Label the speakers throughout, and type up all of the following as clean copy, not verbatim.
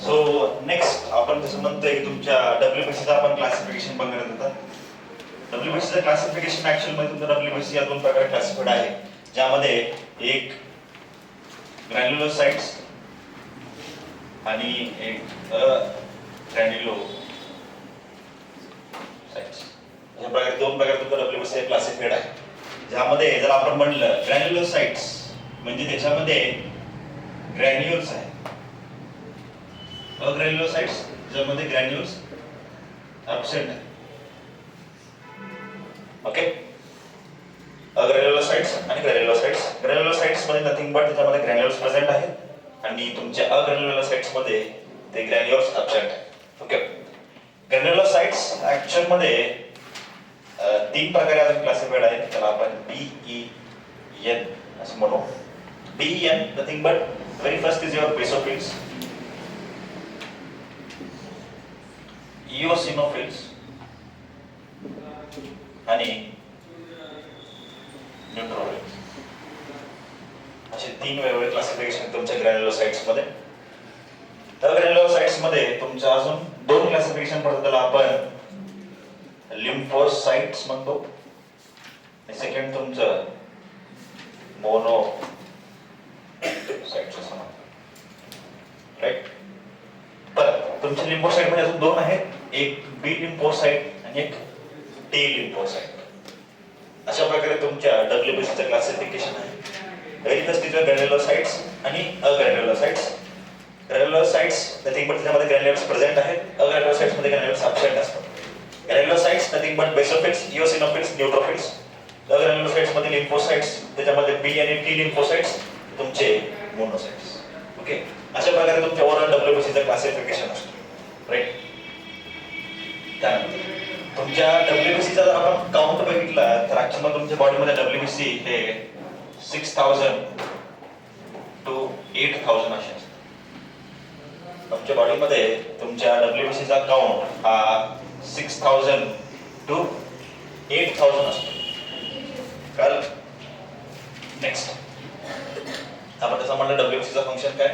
Speaker 1: So next आपण जसं म्हणतोय की तुमच्या डब्ल्यूबीसीचं आपण क्लासिफिकेशन बघणार होता. डब्ल्यूबीसीचं क्लासिफिकेशन ऍक्च्युअल मध्ये तुमचं डब्ल्यूबीसी या दोन प्रकारे क्लासिफाईड आहे, ज्यामध्ये एक ग्रॅन्युलोसाइट्स आणि एक ग्रॅन्युलोसाइट्स. या प्रकारे दोन प्रकारे तुमचं डब्ल्यूबीसी क्लासिफाईड आहे, ज्यामध्ये जर आपण म्हणलं ग्रॅन्युलोसाइट्स म्हणजे त्याच्यामध्ये ग्रॅन्युल्स आहे, अग्रॅन्युलोसाइट्स ज्यामध्ये ग्रॅन्युल्स ऍब्सेंट आहे. ओके, अग्रॅन्युलोसाइट्स आणि ग्रॅन्युलोसाइट्स. ग्रॅन्युलोसाइट्स मध्ये नथिंग बट त्याच्यामध्ये ग्रॅन्युल्स प्रेझेंट आहेत आणि तुमच्या अग्रॅन्युलोसाइट्स मध्ये ते ग्रॅन्युल्स ऍब्सेंट आहेत. ओके, ग्रॅन्युलोसाइट्स ऍक्च्युअल मध्ये तीन प्रकारे अजून क्लासिफाईड आहेत, त्याला आपण BEN असं म्हणू. BEN nothing but very first is your basophils, eosinophils आणि न्यूट्रोफिल्स. असे तीन वेगवेगळे क्लासिफिकेशन तुमच्या ग्रॅन्युलोसाइट्स मध्ये. ग्रॅन्युलोसाइट्स मध्ये तुमच्या अजून दोन क्लासिफिकेशन पडतात, त्याला आपण लिम्फोसाइट्स म्हणतो आणि सेकंड तुमचं मोनोसाइट्स असं म्हणतो. राईट, परत तुमच्या लिम्फोसाइट मध्ये अजून दोन आहेत, एक बी लिम्फोसाइट आणि एक टी लिम्फोसाइट. अशा प्रकारे तुमच्या डब्ल्यूबीसीचं क्लासिफिकेशन आहे. व्हेरी फर्स्ट इज ग्रॅन्युलोसाइट्स आणि अग्रॅन्युलोसाइट्स. ग्रॅन्युलोसाइट्स नथिंग बट त्याच्यामध्ये ग्रॅन्युल्स प्रेझेंट आहेत, अग्रॅन्युलोसाइट्स मध्ये ग्रॅन्युल्स ऍब्सेंट असतात. ग्रॅन्युलोसाइट्स nothing but basophils, eosinophils, neutrophils. अग्रॅन्युलोसाइट्स मध्ये लिम्फोसाइट्स, त्याच्यामध्ये बी आणि टी लिम्फोसाइट्स, तुमचे मोनोसाइट्स. ओके, अशा प्रकारे तुमच्या ओव्हरऑल डब्ल्यूबीसीचं क्लासिफिकेशन असतं. राईट, त्यानंतर तुमच्या डब्ल्यूबीसीचा जर आपण काउंट बघितला तर ऍक्च्युअली तुमच्या बॉडीमध्ये डब्ल्यूबीसी हे 6000 to 8000 असे असतात. तुमच्या बॉडीमध्ये तुमच्या डब्ल्यूबीसीचा काउंट हा 6000 to 8000 असतो. कळलं? नेक्स्ट आपण तसं म्हणलं डब्ल्यूबीसीचं फंक्शन काय?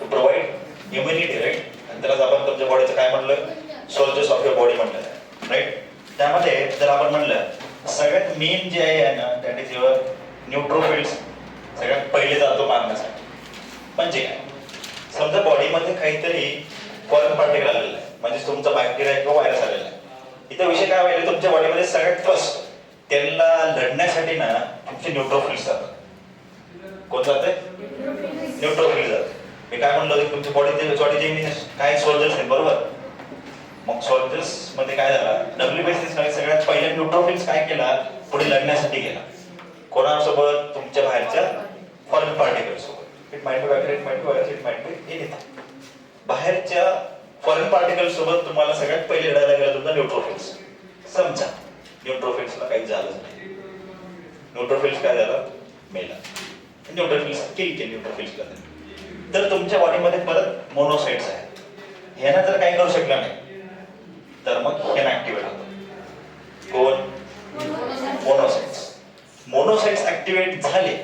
Speaker 1: To provide immunity. राईट, आणि त्यालाच आपण तुमच्या बॉडीचं काय म्हणलं? सोल्जर्स ऑफ युअर बॉडी म्हणलं. राईट, त्यामध्ये जर आपण म्हणलं सगळ्यात मेन जे आहे ना, दॅट इज युअर न्यूट्रोफिल्स. सगळ्यात पहिले जातो मारण्यासाठी. म्हणजे काय? समजा बॉडीमध्ये काहीतरी फॉरेन पार्टिकल आलेला आहे, म्हणजे तुमचा बॅक्टेरिया किंवा व्हायरस आलेला आहे. इथं विषय काय व्हायला, तुमच्या बॉडीमध्ये सगळ्यात फर्स्ट त्यांना लढण्यासाठी ना तुमचे न्यूट्रोफिल्स जातात. कोण जाते? न्यूट्रोफिल्स जाते. मी काय म्हणलं होतं, तुमच्या बॉडीचे काय सोल्जर्स आहेत, बरोबर? मग सोल्जर्स मध्ये काय झाला, डब्ल्यूबीसी सगळ्यात पहिले न्यूट्रोफिल्स काय केला, पुढे लढण्यासाठी गेला. कोणासोबत? तुमच्या बाहेरच्या फॉरेन पार्टिकल सोबत. It might be bacteria, it might be virus, it might be anything. बाहेरच्या फॉरेन पार्टिकल सोबत तुम्हाला सगळ्यात पहिले लढायला गेला तुमचा न्यूट्रोफिल्स. समजा न्यूट्रोफिल्सला काही झालंच नाही, न्यूट्रोफिल्स काय झालं, मेला. न्यूट्रोफिल्स किल केली न्यूट्रोफिल्सला. तर तुमच्या बॉडीमध्ये परत मोनोसाइट्स आहेत. ह्यानं जर काही करू शकला नाही तर मग ह्यानं ऍक्टिव्हेट होतं. कोण? मोनोसाइट्स. मोनोसाइट्स ऍक्टिव्हेट झाले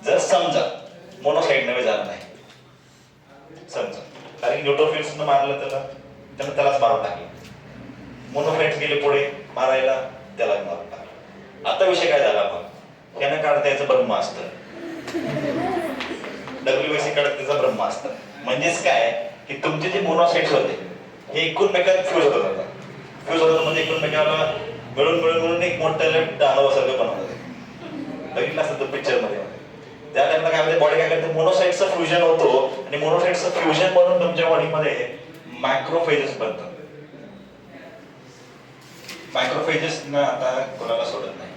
Speaker 1: जर समजा मोनोसाइट नव्हे झालं नाही, समजा कारण न्यूट्रोफिल्सनं मारलं त्यालाच मारून टाकलं. मोनोसाइट्स गेले पुढे मारायला, त्याला मारून टाकलं. आता विषय काय झाला, मग ह्यानं काढता याचं ब्रह्मास्त्र. डब्ल्यूबीसी कडे त्याचा ब्रह्मास्त्र. म्हणजेच काय की तुमचे जे मोनोसाइट्स होते हे एकूणमेकात फ्यूज होत होतात. फ्यूज होत होतं म्हणजे एकूणमेकाला मिळून एक मोठं दानवासारखं बनवत होते. बघितलं असतं पिक्चर मध्ये. त्या टाइमला काय होते, बॉडी काय करते, मोनोसाइट्सचं फ्युजन होतो आणि मोनोसाइट्सचं फ्युजन बनून तुमच्या बॉडीमध्ये मॅक्रोफेजेस बनतात. मॅक्रोफेजेस ना आता कोणाला सोडत नाही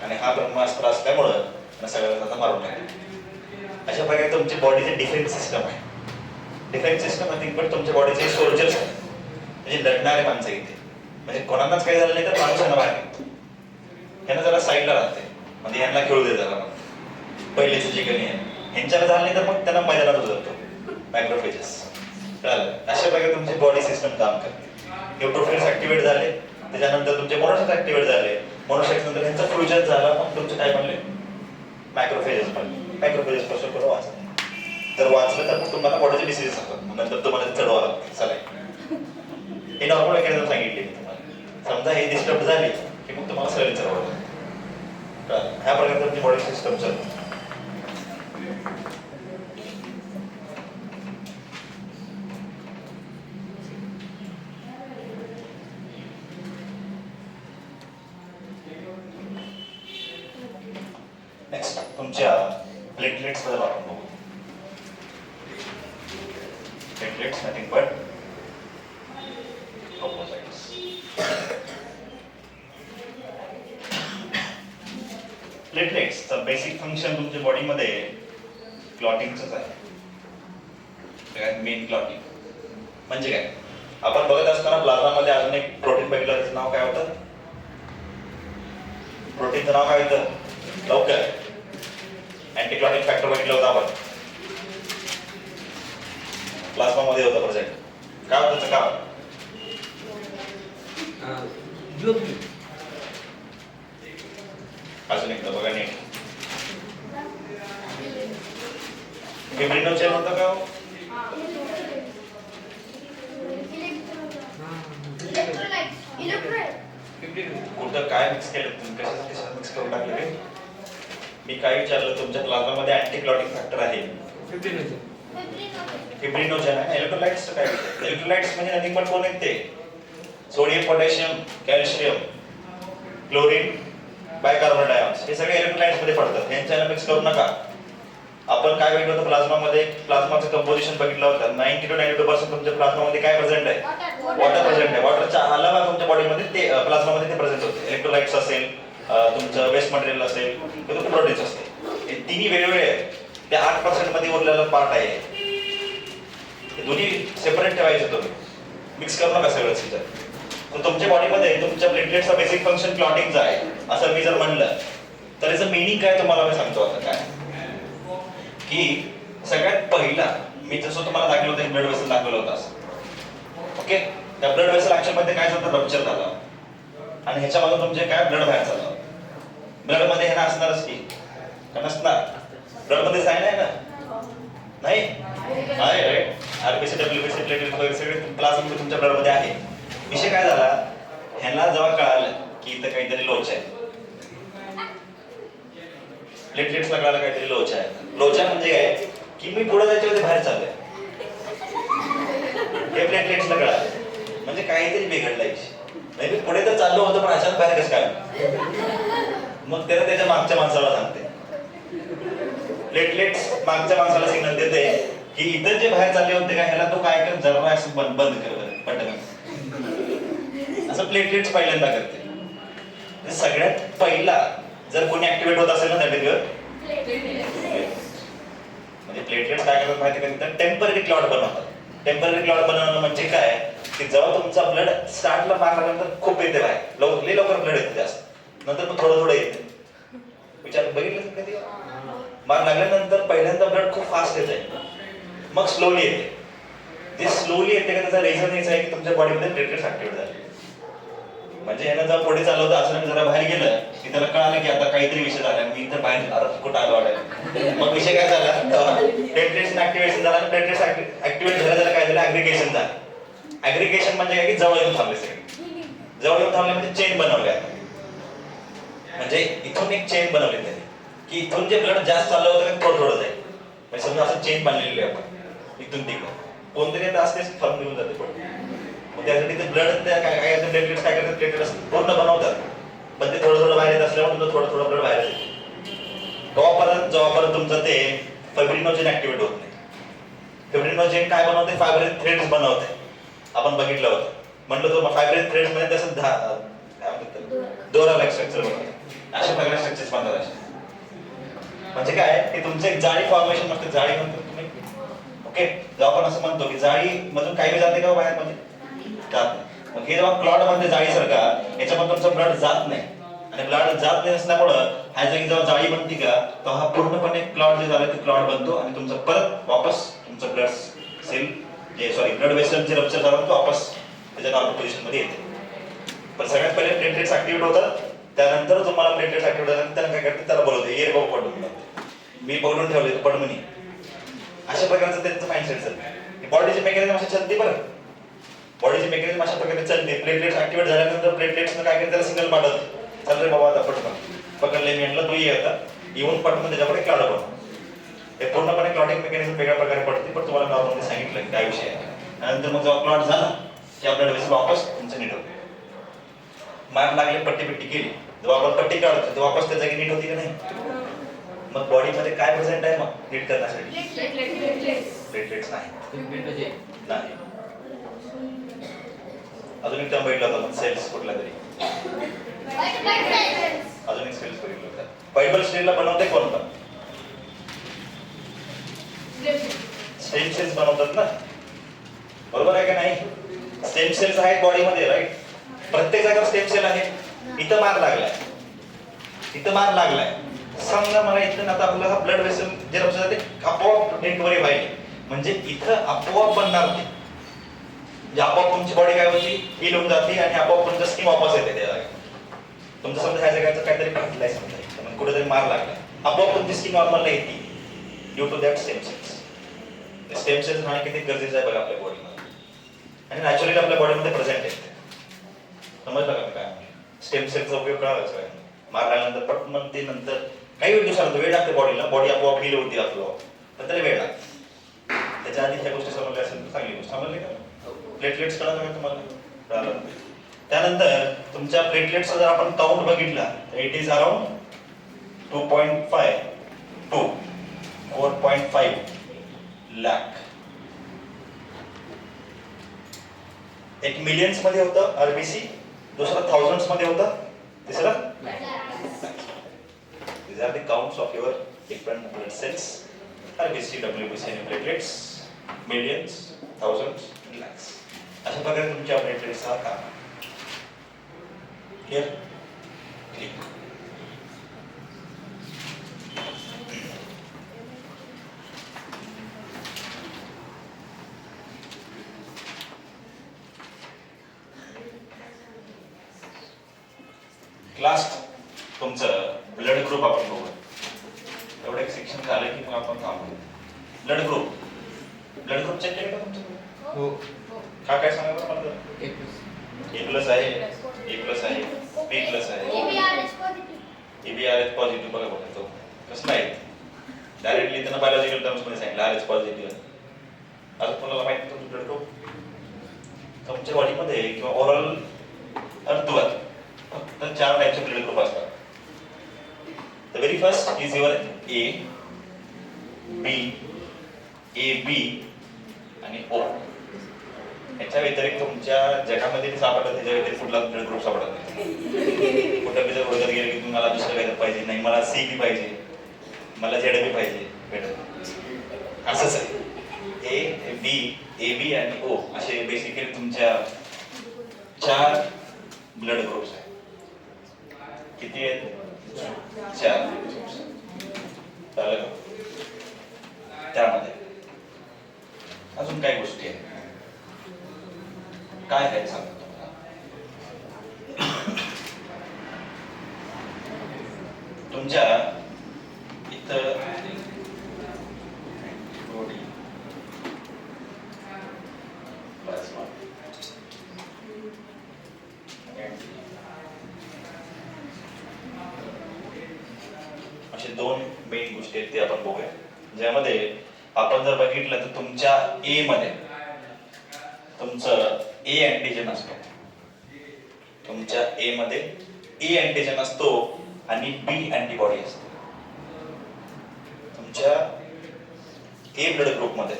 Speaker 1: आणि हा ब्रह्मास्त्र असल्यामुळं सगळ्यांना आता मारून टाकले. अशा प्रकारे तुमची बॉडीची डिफेन्स सिस्टम आहे. डिफेन्स सिस्टम नथिंग बट तुमच्या बॉडीचे सोल्जर्स आहेत, म्हणजे लढणारे माणसं इथे. म्हणजे कोणालाच काही झालं नाही तर माणसांना बाहेर निघतो. ह्यांना जरा साईडला राहते, म्हणजे ह्यांना खेळू दे जरा. मग पहिलेच जे काही आहे ह्यांच्याला झालं नाही तर मग त्यांना मैदानात उतरतो मॅक्रोफेजेस. कळलं? अशा प्रकारे तुमची बॉडी सिस्टम काम करते. न्यूट्रोफिल्स ऍक्टिव्हेट झाले, त्याच्यानंतर तुमचे मोनोसाइट्स ऍक्टिव्हेट झाले. मोनोसाइट्स नंतर त्यांचं फ्युजन झालं, मग तुमचे काय म्हणले, मॅक्रोफेजेस बनले. मॅक्रोफेजेस पासून पुढे वाचले. जर वाचलं तर मग तुम्हाला बॉडीचे डिसीज असतात, मग नंतर तुम्हाला चढवावं लागते सलाईन. हे नॉर्मल मेकॅनिझम सांगितले मी तुम्हाला. समजा हे डिस्टर्ब झाली की मग तुम्हाला सलाईन चढवावं लागतं. ह्या प्रकारे तुमची बॉडी सिस्टम चालते. नेक्स्ट तुमच्या प्लेटलेट्स बद्दल आपण बघू. Platelets nothing but ट्रोपोसाइट्स. प्लेटलेट्सचं basic function तुमच्या बॉडीमध्ये क्लॉटिंगच आहे. मेन क्लॉटिंग म्हणजे काय? आपण बघत असताना प्लाझ्मामध्ये अजून एक प्रोटीन बघितलं, त्याचं नाव काय होतं? प्रोटीनचं नाव काय होतं? लवकर अँटीक्लॉटिक फॅक्टर बघितलं होतं आपण, प्लाझ्मा मध्ये होतं प्रेझेंट. काय होतं त्याचं काम? अजून एकदा बघा नीट. फिब्रिनोजेन होतं का? कुठं काय मिक्स केलं तुम्ही? कशात मिक्स करून टाकलं रे? मी काय विचारलं, तुमच्या प्लाझ्मामध्ये अँटीक्लॉटिक फॅक्टर आहे फिब्रिनोजेन आहे. इलेक्ट्रोलाइट्स काय? इलेक्ट्रोलाइट्स म्हणजे नथिंग बट कोण आहेत ते? Sodium, potassium, calcium, chlorine, bicarbonate ions, हे सगळे इलेक्ट्रोलाइट्स मध्ये पडतात. यांच्याला मिक्स करू नका. आपण काय बघितलं होतं प्लाझ्मामध्ये? प्लाझ्माचं कंपोजिशन बघितलं होतं. 90 to 92% तुमच्या प्लाझ्मामध्ये काय प्रेझेंट आहे? वॉटर प्रेझेंट आहे. वॉटरच्या अलावा तुमच्या बॉडीमध्ये ते प्लाझ्मामध्ये ते प्रेझेंट होते. इलेक्ट्रोलाइट्स असेल, तुमचं वेस्ट मटेरियल असेल, किंवा प्रोटीन्स असते. हे तिन्ही वेगवेगळे आहेत. ते 8% मध्ये उरलेला पार्ट आहे. हे दोन्ही सेपरेट ठेवायचे, तुम्ही मिक्स करू नका सगळं सीजर. तर तुमच्या बॉडीमध्ये तुमच्या प्लेटलेट्सचा बेसिक फंक्शन क्लॉटिंगचा आहे असं मी जर म्हणलं तर याचं मिनिंग काय तुम्हाला मी सांगतो. आता काय की सगळ्यात पहिला मी जसं तुम्हाला दाखवलं होतं, ब्लड वेसल दाखवलं होतं असं. ओके, त्या ब्लड वेसल ऍक्शन मध्ये काय झालं? रप्चर झालं आणि ह्याच्यामधून तुमचे काय ब्लड बाहेर चाललं. ब्लड मध्ये हे ना असणारच की नसणार? ब्लड मध्ये जाय नाही ना? नाही आहे राईट. आरबीसी, डब्ल्यूबीसी, प्लेटलेट वगैरे सगळे प्लाझ्मा तुमच्या ब्लड मध्ये आहे. विषय काय झाला, ह्यांना जेव्हा कळालं की इथं काहीतरी लोच आहे, प्लेटलेट्सला कळालं काहीतरी लोच आहे. लोचा म्हणजे काय की मी पुढे जायच्या मध्ये बाहेर चाललोय, हे प्लेटलेट्सला कळालं म्हणजे काहीतरी बिघडलंय. नाही मी पुढे तर चाललो होतो पण अचानक बाहेर कसं काय? मग त्याला त्याच्या मागच्या माणसाला सांगते. प्लेटलेट्स मागच्या माणसाला सिग्नल देते की इथं जे बाहेर चालले होते का ह्याला तो काय कर, जरा असं बंद कर बटन. असं प्लेटलेट्स पहिल्यांदा करते. सगळ्यात पहिला जर कोणी ऍक्टिव्हेट होत असेल ना त्या ठिकाणी, म्हणजे प्लेटलेट्स काय करतात माहिती का? टेम्पररी क्लॉट बनवतात. टेम्पररी क्लॉट बनवणं म्हणजे काय की जेव्हा तुमचा ब्लड स्टार्टला मार लागल्यानंतर खूप येते बाहेर, लवकर ब्लड येते जास्त, नंतर मग थोडं येते. विचार बघितलं कधी? मार लागल्यानंतर पहिल्यांदा ब्लड खूप फास्ट येते, मग स्लोली येते. जे स्लोली येते का त्याचा रिझन हेच आहे की तुमच्या बॉडीमध्ये प्लेटलेट्स ऍक्टिव्हेट झाले. म्हणजे ह्यानं जर पुढे चाललं होतं असं जरा बाहेर गेलं की त्याला कळालं की आता काहीतरी विषय झाला, मी इथं बाहेर कुठं आलो वाटायला. मग विषय काय झाला, प्लेटलेट्स ऍक्टिव्हेशन झाला. प्लेटलेट्स ऍक्टिव्हेट झालं काय झालं? ऍग्रिगेशन झालं. ऍग्रिगेशन म्हणजे काय की जवळ येऊन थांबले सगळे. जवळ येऊन थांबले म्हणजे चेन बनवल्या. म्हणजे इथून एक चेन बनवली त्यांनी की इथून जे ब्लड जास्त चाललं होतं थोडं जाईल. म्हणजे समजा असं चेन बांधलेली आहे आपण इथून तिकडं, कोणतरी आता असतेच फर्म घेऊन जाते पुढे. मग त्यासाठी ते ब्लड काय प्लेटलेट्स काय करतात, प्लेटलेट्स पूर्ण बनवतात पण ते थोडं बाहेर येत असल्यामुळे थोडं ब्लड बाहेर येते. जेव्हापर्यंत तुमचं ते फायब्रिनोजेन ऍक्टिव्हेट होत नाही. फायब्रिनोजेन काय बनवते? फायब्रिन थ्रेड्स बनवते. आपण बघितलं होतं, म्हटलं तो फायब्रिन थ्रेड्स मध्ये तसं काय म्हणतात दोरा लाईक स्ट्रक्चर बनवते. अशा प्रकारे स्ट्रक्चर्स बनवतात. असे म्हणजे काय की तुमचं एक जाळी फॉर्मेशन नसते. जाळी म्हणतो तुम्ही, ओके, जेव्हा आपण असं म्हणतो की जाळी मधून काही जाते का बाहेर? म्हणजे जात नाही. मग हे जेव्हा क्लॉट बनते जाळीसारखा, याच्यामध्ये तुमचं ब्लड जात नाही आणि ब्लड जात नाही असल्यामुळं ह्या जागी जेव्हा जाळी बनते का तो हा पूर्णपणे क्लॉट जे झालं ते क्लॉट बनतो आणि तुमचं परत वापस तुमचं ब्लड सेल ब्लड वेसलचे रप्चर झालं तो वापस त्याच्या नॉर्मल पोझिशन मध्ये येते. पण सगळ्यात पहिले प्लेटलेट्स ऍक्टिव्हेट होतात, त्यानंतर तुम्हाला प्लेटलेट्स ऍक्टिव्हेट झाल्यानंतर त्याला काय करते, त्याला बोलवते एअर बॉब पडून. मी पकडून ठेवले पडमणी, अशा प्रकारचं त्यांचं माइंडसेट चालतं. बॉडीचे मेकॅनिझम असे चालते बरं. बॉडीचे मेकॅनिझम अशा प्रकारे चालते. प्लेटलेट्स ऍक्टिव्हेट झाल्यानंतर प्लेटलेट्सनं काय करतात, त्याला सिग्नल पाठवतात, चल रे बाबा आता पटकन पकडले मी म्हणलं तू ये आता, येऊन पटकन त्याच्याकडे क्लॉट बनव. हे पूर्णपणे क्लॉटिंग मेकॅनिझम वेगळ्या प्रकारे पडते, पण तुम्हाला नॉर्मली सांगितलं काय विषय आहे. नंतर मग जेव्हा क्लॉट झाला की आपल्या वेळेस वापस तुमचं नीट होतं. मार लागले, पट्टी पिट्टी केली, जेव्हा आपण पट्टी काढतो तेव्हा वापस त्या जागी नीट होती की नाही. मग बॉडीमध्ये काय प्रेझेंट आहे मग नीट करण्यासाठी? प्लेटलेट्स नाही. अजून एक टर्म भेटला होता सेल्स कुठला तरी, अजून एक सेल्स बघितलं होतं. व्हाईट ब्लड सेलला बनवते कोण पण? स्टेम सेल्स बनवतात ना, बरोबर आहे का नाही? स्टेम सेल्स आहेत बॉडीमध्ये, राईट? प्रत्येक जागेवर स्टेम सेल आहे. इथं मार लागलाय, इथं मार लागलाय, समजा मला इथं आता आपला हा ब्लड वेसल जे रक्त जाते आपोआप रिकव्हरी व्हायली, म्हणजे इथं आपोआप बनणार ते, म्हणजे आपोआप तुमची बॉडी काय होती, हील होऊन जाते आणि आपोआप तुमचं स्किन वापस येते त्या जागी. तुमचं समजा ह्या जागेचं काहीतरी फाटलंय, समजा म्हणजे कुठेतरी मार लागलाय, आपोआप तुमची स्किन नॉर्मलला येते due to that stem cells. Stem cells राहणे किती गरजेचं आहे बघा आपल्या बॉडीमध्ये, आणि नॅचरली आपल्या बॉडीमध्ये प्रेझेंट आहे. समजलं का काय? स्टेम सेलचा उपयोग कळालाच काय? मार लागल्यानंतर पटकन मग ते नंतर काही दिवसानंतर वेळ लागते बॉडीला, बॉडी आपोआप हील होती आपलं, पण त्याला वेळ लागते. त्याच्या आधी ह्या गोष्टी समजल्या असेल तर चांगली गोष्ट. समजली का? प्लेटलेट्स कळालं का तुम्हाला? कळालं. त्यानंतर तुमच्या प्लेटलेट्सचा जर आपण काउंट बघितला तर it is around 2.5 to 4.5 lakh. एक मिलियन्स मध्ये होतं आरबीसी, दुसरं थाउजंड्स मध्ये होतं, तिसरं these are the counts of your different blood cells, RBC, WBC and platelets, millions, thousands, lakhs. अशा प्रकारे तुमच्या प्लेटलेट्सचा काम. क्लियर? क्लियर. लास्ट तुमचं ब्लड ग्रुप आपण बघू. एवढं एक सेक्शन झालं की मग आपण थांबू. Blood group, blood group check केलं का तुमचं? हो. काय सांगा बरं मला? ए प्लस आहे, ए प्लस आहे, बी प्लस आहे, एबीआरएच पॉझिटिव्ह. बघा बघा तो कसं आहे, डायरेक्टली त्यांना बायोलॉजिकल टर्म्स मध्ये सांगितलं आरएच पॉझिटिव्ह. अजून कोणाला माहिती तुमचं ब्लड ग्रुप? तुमच्या बॉडीमध्ये किंवा ओव्हरऑल अर्धवट फक्त 4 टाइप्स ऑफ ब्लड ग्रुप असतात. The very first is your A, B, A B आणि ओ. याच्या व्यतिरिक्त तुमच्या जगामध्ये सापडत त्याच्या व्यतिरिक्त कुठला ब्लड ग्रुप सापडत नाही. कुठं बी जर ओळखत गेलं की तुम्हाला दुसरं काही पाहिजे नाही, मला सी बी पाहिजे, मला झेड बी पाहिजे, भेटत असंच आहे. ए बी, ए बी आणि ओ असे बेसिकली तुमच्या 4 ब्लड ग्रुप्स आहेत. किती आहेत? 4. चालेल. त्यामध्ये अजून काही गोष्टी आहेत. काय काय सांगतो तुम्हाला? तुमच्या इथं बॉडी असे 2 मेन गोष्टी आहेत ते आपण बघूया. ज्यामध्ये आपण जर बघितलं तर तुमच्या ए मध्ये तुमचं ए अँटीजन असतो. तुमच्या ए मध्ये ए अँटीजन असतो आणि बी अँटीबॉडी असते. तुमच्या ए ब्लड ग्रुप मध्ये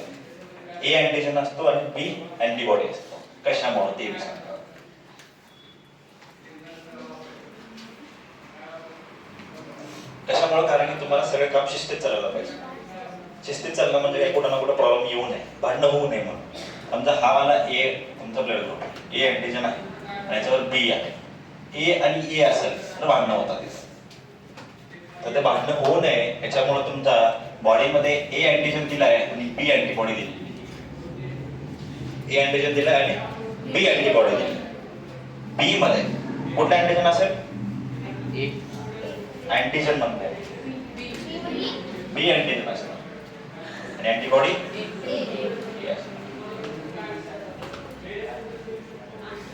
Speaker 1: ए अँटीजन असतो आणि बी अँटीबॉडी असतो. कशामुळे ते सांगा. कशामुळे? कारण की तुम्हाला सगळं काम शिस्तीत चालवलं पाहिजे. शिस्तीत चालणं म्हणजे काही कुठं ना कुठं प्रॉब्लेम येऊ नये, भांडणं होऊ नये म्हणून. समजा हा वाला ए तुमचा ब्लड ग्रुप, ए अँटीजन आहे आणि याच्यावर बी आहे. ए आणि ए असेल तर भांडणं होतात तिथं. तर ते भांडणं होऊ नये याच्यामुळे तुमचा बॉडीमध्ये ए अँटीजन दिला आहे आणि बी अँटीबॉडी दिली. ए अँटीजन दिला आणि बी अँटीबॉडी दिली. बी मध्ये कुठला अँटीजन असेल? अँटीजन म्हणताय, बी अँटीजन असेल. आणि antibody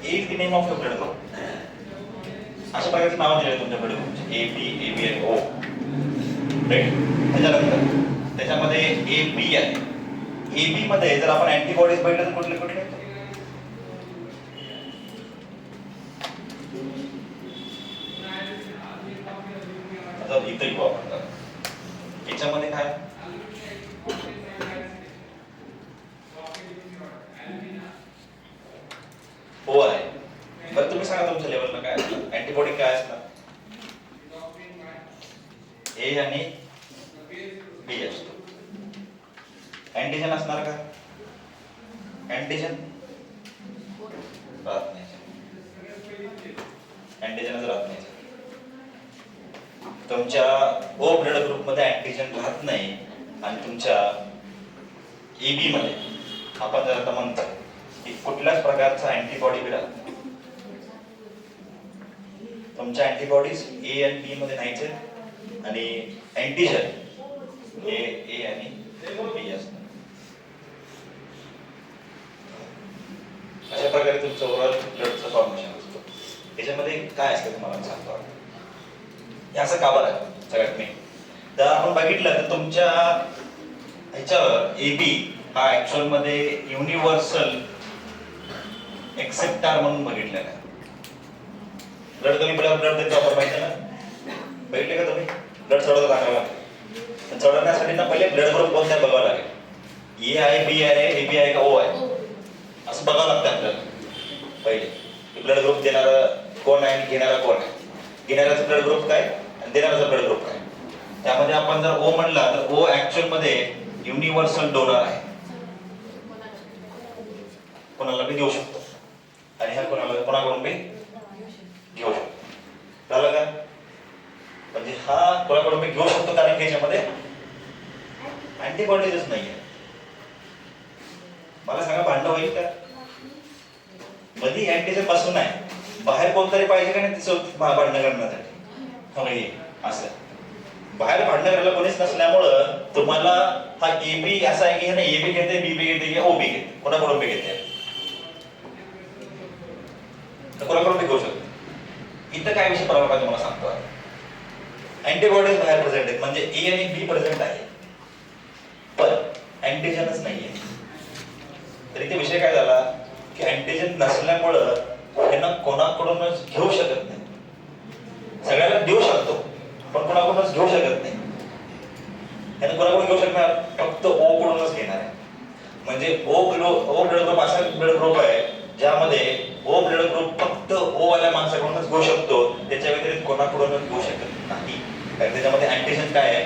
Speaker 1: A B name of the blood group. अशा प्रकारचे नाव दिले तुमच्या ब्लड ग्रुपचे ए बी आणि ओ. राईट. त्याच्यानंतर त्याच्यामध्ये ए बी आहे. ए बी मध्ये जर आपण अँटीबॉडीज बघितलं तर कुठले कुठले? आता इथं येऊ आपण. याच्यामध्ये काय ओ आहे. बरं तुम्ही सांगा तुमच्या लेवलला काय असतं अँटीबॉडी काय असतात? ए आणि बी असतो. अँटीजन असणार का? अँटीजन राहत नाही. अँटीजनच राहत नाही. तुमच्या ओ ब्लड ग्रुप मध्ये अँटीजन राहत नाही आणि तुमच्या एबी मध्ये आपण जर आता म्हणतो की कुठल्याच प्रकारचा अँटीबॉडी बी राहत नाही. तुमच्या अँटीबॉडीज ए आणि बी मध्ये नाहीच आहेत आणि अँटीजन हे ए आणि बी असतात. अशा प्रकारे तुमचं ओव्हरऑल ब्लडचं फॉर्मेशन असतं. त्याच्यामध्ये काय असतं तुम्हाला सांगतो. हे असं का बरं आहे सगळ्यात मेन. तर आपण बघितलं तर तुमच्या ह्याच्यावर एबी हा ऍक्च्युअल मध्ये युनिव्हर्सल एक्सेप्टार म्हणून बघितलेला आहे. ब्लड कमी ब्लड देतो आपण माहिती ना. बघितले का तुम्ही? ब्लड चढवतो चांगला. चढवण्यासाठी ना पहिले ब्लड ग्रुप कोणत्या बघावं लागेल. ए आहे, बी आहे, एबी आहे का ओ आहे असं बघावं लागतं आपल्याला पहिले. ब्लड ग्रुप देणारा कोण आहे आणि घेणारा कोण आहे. घेणाऱ्याचा ब्लड ग्रुप काय आणि देणाऱ्याचा ब्लड ग्रुप काय. त्यामध्ये आपण जर ओ म्हणला तर ओ ऍक्च्युअल मध्ये युनिव्हर्सल डोनर आहे. कोणाला बी देऊ शकतो आणि हा कोणाकडून बी घेऊ शकतो. कळलं का? म्हणजे हा कोणाकडून बी घेऊ शकतो कारण की याच्यामध्ये अँटीबॉडीजच नाहीये. मला सांगा भांडण होईल का? मध्ये अँटीजन पासून आहे. बाहेर कोणतरी पाहिजे का नाही तिचं भांडण करण्यासाठी. असं बाहेर भांडण करायला कोणीच नसल्यामुळं तुम्हाला हा एबी असा आहे की एबी घेते, बीबी घेते की ओबी घेते. कोणाकडून बी घेते. कोणाकडून बी घेऊ शकतो. इथं काय विषय प्रॉब्लेम आहे तुम्हाला सांगतो. अँटीबॉडीज बाहेर प्रेझेंट आहेत म्हणजे ए आणि बी प्रेझेंट आहे पण अँटीजनच नाहीये. तर इथे विषय काय झाला की अँटीजन नसल्यामुळं त्यांना कोणाकडूनच घेऊ शकत नाही. सगळ्याला देऊ शकतो पण कोणाकडूनच घेऊ शकत नाही. त्यांना कोणाकडून घेऊ शकणार फक्त ओ कडूनच घेणार आहे. म्हणजे ओ ब्लड ग्रुप असा ब्लड ग्रुप आहे ज्यामध्ये ओ ब्लड ग्रुप फक्त ओ वाल्या माणसाकडूनच घेऊ शकतो. त्याच्या व्यतिरिक्त कोणाकडूनच घेऊ शकत नाही. कारण त्याच्यामध्ये अँटीजन काय आहे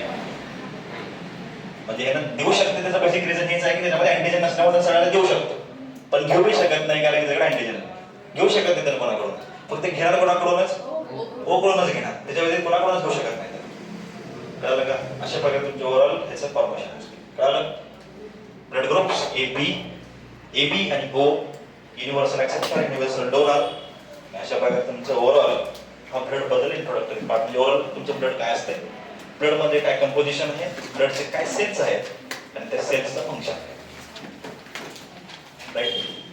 Speaker 1: म्हणजे यांना देऊ शकते. त्याचं बेसिक रिझन हेच आहे की त्याच्यामध्ये अँटीजन नसल्यामुळे सगळ्यांना देऊ शकतो पण घेऊ शकत नाही कारण त्याच्याकडे अँटीजन घेऊ शकत नाही. तर कोणाकडून फक्त घेणार कोणाकडूनच ओ कडूनच घेणार. त्याच्या व्यतिरिक्त कोणाकडूनच घेऊ शकत नाही. कळलं का? अशा प्रकारे तुमचे ओव्हरऑल याचं फॉर्मेशन असते. कळलं? ब्लड ग्रुप्स एबी आणि ओ युनिव्हर्सल एक्सेप्टर, युनिव्हर्सल डोनर. अशा प्रकारे तुमचं ओव्हरऑल हा ब्लड बद्दल इंट्रोडक्टरी पार्ट म्हणजे ओव्हरऑल तुमचं ब्लड काय असतंय, ब्लड मध्ये काय कंपोजिशन आहे, ब्लडचे काय सेल्स आहेत आणि त्या सेल्सचं फंक्शन आहे. राईट.